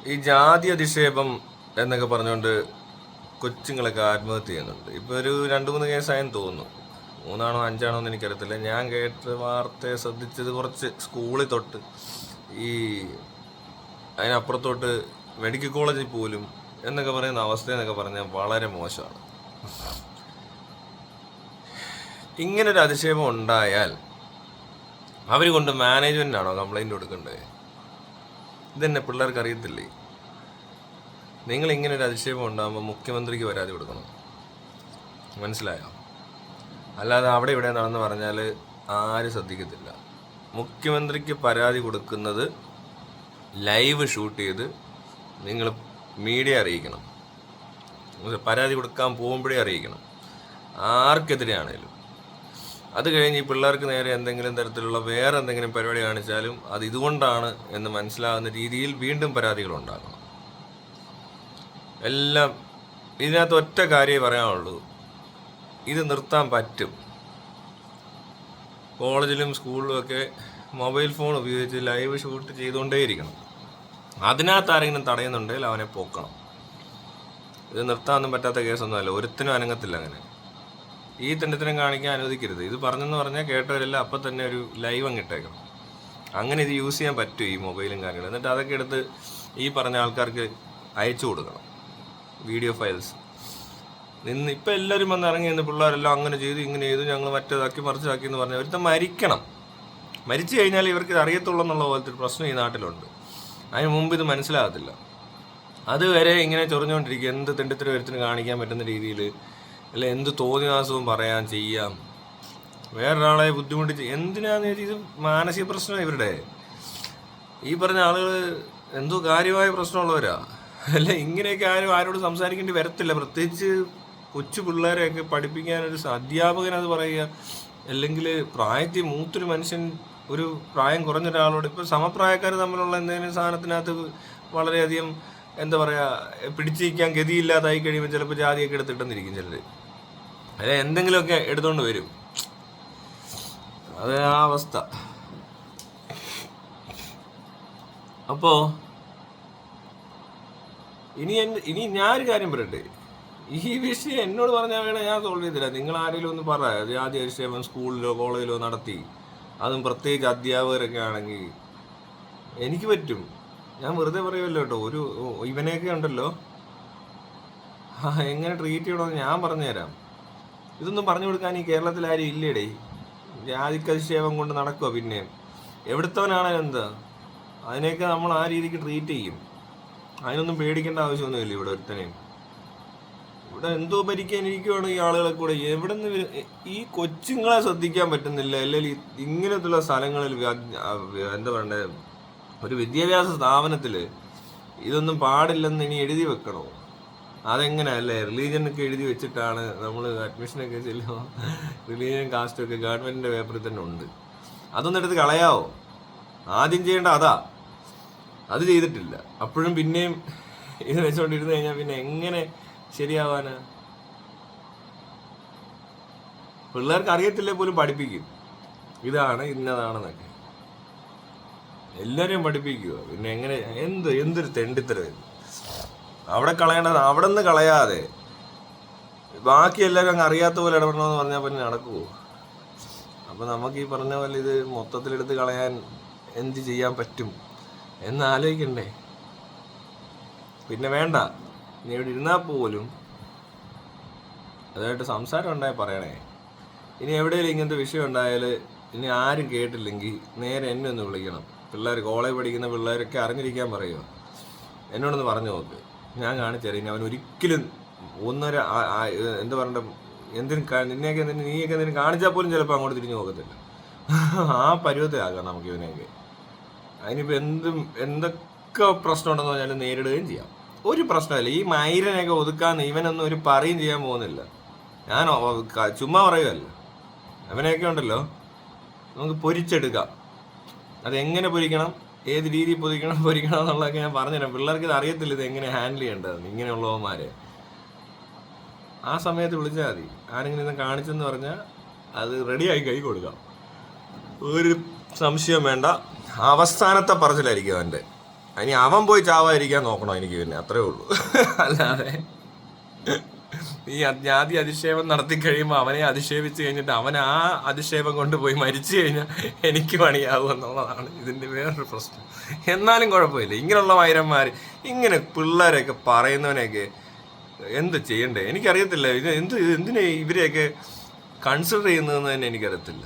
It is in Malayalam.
ഈ ജാതി അധിക്ഷേപം എന്നൊക്കെ പറഞ്ഞുകൊണ്ട് കൊച്ചുങ്ങളൊക്കെ ആത്മഹത്യ ചെയ്യുന്നുണ്ട്. ഇപ്പോൾ ഒരു 2-3 കേസായെന്ന് തോന്നുന്നു. 3ആണോ 5ആണോ എന്ന് എനിക്കറിയത്തില്ല. ഞാൻ കേട്ട വാർത്തയെ ശ്രദ്ധിച്ചത് കുറച്ച് സ്കൂളിൽ തൊട്ട് ഈ അതിനപ്പുറത്തോട്ട് മെഡിക്കൽ കോളേജിൽ പോലും എന്നൊക്കെ പറയുന്ന അവസ്ഥ എന്നൊക്കെ പറഞ്ഞാൽ വളരെ മോശമാണ്. ഇങ്ങനൊരു അധിക്ഷേപം ഉണ്ടായാൽ അവർ കൊണ്ട് മാനേജ്മെൻറ്റാണോ കംപ്ലൈൻറ്റ് കൊടുക്കേണ്ടത്? ഇതെന്നെ പിള്ളേർക്ക് അറിയത്തില്ലേ? നിങ്ങൾ ഇങ്ങനെ ഒരു അധിക്ഷേപം ഉണ്ടാകുമ്പോൾ മുഖ്യമന്ത്രിക്ക് പരാതി കൊടുക്കണം. മനസ്സിലായോ? അല്ലാതെ അവിടെ ഇവിടെ നടന്ന് പറഞ്ഞാൽ ആരും ശ്രദ്ധിക്കത്തില്ല. മുഖ്യമന്ത്രിക്ക് പരാതി കൊടുക്കുന്നത് ലൈവ് ഷൂട്ട് ചെയ്ത് നിങ്ങൾ മീഡിയ അറിയിക്കണം. പരാതി കൊടുക്കാൻ പോകുമ്പോഴേ അറിയിക്കണം, ആർക്കെതിരെയാണേലും. അത് കഴിഞ്ഞ് ഈ പിള്ളേർക്ക് നേരെ എന്തെങ്കിലും തരത്തിലുള്ള വേറെ എന്തെങ്കിലും പരിപാടി കാണിച്ചാലും അത് ഇതുകൊണ്ടാണ് എന്ന് മനസ്സിലാകുന്ന രീതിയിൽ വീണ്ടും പരാതികളുണ്ടാകണം. എല്ലാം ഇതിനകത്ത് ഒറ്റ കാര്യമേ പറയാനുള്ളൂ, ഇത് നിർത്താൻ പറ്റും. കോളേജിലും സ്കൂളിലുമൊക്കെ മൊബൈൽ ഫോൺ ഉപയോഗിച്ച് ലൈവ് ഷൂട്ട് ചെയ്തുകൊണ്ടേയിരിക്കണം. അതിനകത്ത് ആരെങ്കിലും തടയുന്നുണ്ടെങ്കിൽ അവനെ പോക്കണം. ഇത് നിർത്താനൊന്നും പറ്റാത്ത കേസൊന്നുമല്ല, ഒരുത്തിനും അനങ്ങത്തില്ല. അങ്ങനെ ഈ തെണ്ടത്തിനും കാണിക്കാൻ അനുവദിക്കരുത്. ഇത് പറഞ്ഞെന്ന് പറഞ്ഞാൽ കേട്ടവരെല്ലാം അപ്പം തന്നെ ഒരു ലൈവ് അങ്ങിട്ടേക്കണം. അങ്ങനെ ഇത് യൂസ് ചെയ്യാൻ പറ്റും ഈ മൊബൈലും കാര്യങ്ങളും. എന്നിട്ട് അതൊക്കെ എടുത്ത് ഈ പറഞ്ഞ ആൾക്കാർക്ക് അയച്ചു കൊടുക്കണം, വീഡിയോ ഫയൽസ്. ഇപ്പം എല്ലാവരും വന്ന് ഇറങ്ങി നിന്ന് പിള്ളേരെല്ലാം അങ്ങനെ ചെയ്തു ഇങ്ങനെ ചെയ്തു ഞങ്ങൾ മറ്റേതാക്കി മറിച്ചാക്കി എന്ന് പറഞ്ഞാൽ ഒരുത്തം മരിക്കണം. മരിച്ചു കഴിഞ്ഞാൽ ഇവർക്ക് ഇത് അറിയത്തുള്ളൂ എന്നുള്ള പോലത്തെ ഒരു പ്രശ്നം ഈ നാട്ടിലുണ്ട്. അതിന് മുമ്പ് ഇത് മനസ്സിലാകത്തില്ല. അതുവരെ ഇങ്ങനെ ചൊറിഞ്ഞുകൊണ്ടിരിക്കുക, എന്ത് തെണ്ടിത്തരം ഒരുത്തിന് കാണിക്കാൻ പറ്റുന്ന രീതിയിൽ, അല്ലെ എന്ത് തോന്നിവാസവും പറയാൻ ചെയ്യാം, വേറൊരാളെ ബുദ്ധിമുട്ടിച്ച് എന്തിനാന്ന് വെച്ചാൽ ഇത് മാനസിക പ്രശ്നമാണ് ഇവരുടെ. ഈ പറഞ്ഞ ആളുകൾ എന്തോ കാര്യമായ പ്രശ്നമുള്ളവരാ. അല്ല ഇങ്ങനെയൊക്കെ ആരോട് സംസാരിക്കേണ്ടി വരത്തില്ല. പ്രത്യേകിച്ച് കൊച്ചു പിള്ളേരെയൊക്കെ പഠിപ്പിക്കാനൊരു അധ്യാപകനത് പറയുക, അല്ലെങ്കിൽ പ്രായത്തിൽ മൂത്തൊരു മനുഷ്യൻ ഒരു പ്രായം കുറഞ്ഞ ഒരാളോട്, ഇപ്പോൾ സമപ്രായക്കാർ തമ്മിലുള്ള എന്തെങ്കിലും സാധനത്തിനകത്ത് വളരെയധികം എന്താ പറയുക പിടിച്ചിരിക്കാൻ ഗതിയില്ലാതായി കഴിയുമ്പോൾ ചിലപ്പോൾ ജാതിയൊക്കെ എടുത്തിട്ടെന്നിരിക്കും ചിലർ, അല്ലെ എന്തെങ്കിലുമൊക്കെ എടുത്തുകൊണ്ട് വരും. അത് ആ അവസ്ഥ. അപ്പോൾ ഇനി ഞാനൊരു കാര്യം പറയട്ടെ, ഈ വിഷയം എന്നോട് പറഞ്ഞാൽ വേണേ ഞാൻ സോൾവ് ചെയ്തില്ല. നിങ്ങൾ ആരെങ്കിലും ഒന്ന് പറ, ജാതി അധിക്ഷേപം സ്കൂളിലോ കോളേജിലോ നടത്തി, അതും പ്രത്യേകിച്ച് അധ്യാപകരൊക്കെ ആണെങ്കിൽ എനിക്ക് പറ്റും. ഞാൻ വെറുതെ പറയുമല്ലോ കേട്ടോ. ഇവനെയൊക്കെ ഉണ്ടല്ലോ എങ്ങനെ ട്രീറ്റ് ചെയ്യണമെന്ന് ഞാൻ പറഞ്ഞുതരാം. ഇതൊന്നും പറഞ്ഞു കൊടുക്കാൻ ഈ കേരളത്തിൽ ആരും ഇല്ലേടേ. ജാതിക്കധിക്ഷേപം കൊണ്ട് നടക്കുക. പിന്നെ എവിടുത്തവനാണേലും എന്താ, അതിനെയൊക്കെ നമ്മൾ ആ രീതിക്ക് ട്രീറ്റ് ചെയ്യും. അതിനൊന്നും പേടിക്കേണ്ട ആവശ്യമൊന്നുമില്ല ഇവിടെ ഒരുത്തനെയും. ഇവിടെ എന്തോ ഭരിക്കാനിരിക്കുവാണ് ഈ ആളുകളെ കൂടെ. എവിടെ നിന്ന് ഈ കൊച്ചുങ്ങളെ ശ്രദ്ധിക്കാൻ പറ്റുന്നില്ല, അല്ലെങ്കിൽ ഇങ്ങനത്തുള്ള സ്ഥലങ്ങളിൽ എന്താ പറയണ്ടേ, ഒരു വിദ്യാഭ്യാസ സ്ഥാപനത്തിൽ ഇതൊന്നും പാടില്ലെന്ന് ഇനി എഴുതി വെക്കണോ? അതെങ്ങനെയല്ലേ റിലീജിയനൊക്കെ എഴുതി വെച്ചിട്ടാണ് നമ്മൾ അഡ്മിഷനൊക്കെ ചെല്ലുമ്പോൾ റിലീജിയൻ കാസ്റ്റൊക്കെ ഗവൺമെൻറ്റിൻ്റെ പേപ്പറിൽ തന്നെ ഉണ്ട്. അതൊന്നും എടുത്ത് കളയാവോ? ആദ്യം ചെയ്യേണ്ട അതാ. അത് ചെയ്തിട്ടില്ല. അപ്പോഴും പിന്നെയും ഇത് വെച്ചുകൊണ്ടിരുന്ന് കഴിഞ്ഞാൽ പിന്നെ എങ്ങനെ ശരിയാവാനാ? പിള്ളേർക്ക് അറിയത്തില്ലേ പോലും പഠിപ്പിക്കും, ഇതാണ് ഇന്നതാണെന്നൊക്കെ എല്ലാവരെയും പഠിപ്പിക്കുക. പിന്നെ എങ്ങനെ എന്തൊരു തെണ്ടിത്തരം. അവിടെ കളയേണ്ടത് അവിടെ നിന്ന് കളയാതെ ബാക്കി എല്ലാവരും അങ്ങ് അറിയാത്ത പോലെ ഇടപെടണമെന്ന് പറഞ്ഞാൽ പിന്നെ നടക്കുമോ? അപ്പം നമുക്ക് ഈ പറഞ്ഞ പോലെ ഇത് മൊത്തത്തിലെടുത്ത് കളയാൻ എന്ത് ചെയ്യാൻ പറ്റും എന്നാലോചിക്കണ്ടേ? പിന്നെ വേണ്ട, ഇനി ഇവിടെ ഇരുന്നാൽ പോലും അതായിട്ട് സംസാരം ഉണ്ടായാൽ പറയണേ. ഇനി എവിടെയെങ്കിലും ഇങ്ങനത്തെ വിഷയം ഉണ്ടായാൽ ഇനി ആരും കേട്ടില്ലെങ്കിൽ നേരെ എന്നെ ഒന്ന് വിളിക്കണം. പിള്ളേർ കോളേജ് പഠിക്കുന്ന പിള്ളേരൊക്കെ അറിഞ്ഞിരിക്കാൻ പറയുമോ? എന്നോടൊന്ന് പറഞ്ഞു നോക്ക്, ഞാൻ കാണിച്ചറിയാം. ഇനി അവൻ ഒരിക്കലും എന്താ പറയണ്ട, നീയൊക്കെ എന്തിനും കാണിച്ചാൽ പോലും ചിലപ്പോൾ അങ്ങോട്ട് തിരിഞ്ഞു നോക്കത്തില്ല. ആ പരുവത്തിലാകാം നമുക്ക് ഇവനെയൊക്കെ. അതിനിപ്പോൾ എന്തൊക്കെ പ്രശ്നം ഉണ്ടെന്ന് പറഞ്ഞാലും നേരിടുകയും ചെയ്യാം. ഒരു പ്രശ്നമില്ല. ഈ മൈരനെയൊക്കെ ഒതുക്കാൻ ഇവനൊന്നും ഒരു പറയും ചെയ്യാൻ പോകുന്നില്ല. ഞാൻ ചുമ്മാ പറയുമല്ലോ. അവനെയൊക്കെ ഉണ്ടല്ലോ നമുക്ക് പൊരിച്ചെടുക്കാം. അതെങ്ങനെ പൊരിക്കണം, ഏത് രീതിയിൽ പൊരിക്കണം എന്നുള്ളതൊക്കെ ഞാൻ പറഞ്ഞുതരാം. പിള്ളേർക്ക് ഇത് അറിയത്തില്ല, ഇത് എങ്ങനെ ഹാൻഡിൽ ചെയ്യേണ്ടതെന്ന്. ഇങ്ങനെയുള്ളവന്മാരെ ആ സമയത്ത് വിളിച്ചാൽ മതി. ആരെങ്കിലും ഇന്ന് കാണിച്ചെന്ന് പറഞ്ഞാൽ അത് റെഡിയായി കൈ കൊടുക്കാം. ഒരു സംശയം വേണ്ട. അവസാനത്തെ പറച്ചിലായിരിക്കും അവൻ്റെ. ഇനി അവൻ പോയി ചാവാതിരിക്കാൻ നോക്കണോ എനിക്ക്, പിന്നെ അത്രേ ഉള്ളൂ. അല്ലാതെ ഈ അജ്ഞാതി അധിക്ഷേപം നടത്തി കഴിയുമ്പോൾ അവനെ അധിക്ഷേപിച്ച് കഴിഞ്ഞിട്ട് അവൻ ആ അധിക്ഷേപം കൊണ്ട് പോയി മരിച്ചു കഴിഞ്ഞാൽ എനിക്ക് പണിയാവും എന്നുള്ളതാണ് ഇതിൻ്റെ വേറൊരു പ്രശ്നം. എന്നാലും കുഴപ്പമില്ല, ഇങ്ങനെയുള്ള മൈരന്മാർ ഇങ്ങനെ പിള്ളേരെയൊക്കെ പറയുന്നവനെയൊക്കെ എന്ത് ചെയ്യണ്ടേ എനിക്കറിയത്തില്ല. എന്തിനാ ഇവരെയൊക്കെ കൺസിഡർ ചെയ്യുന്നതെന്ന് തന്നെ എനിക്കറിയത്തില്ല.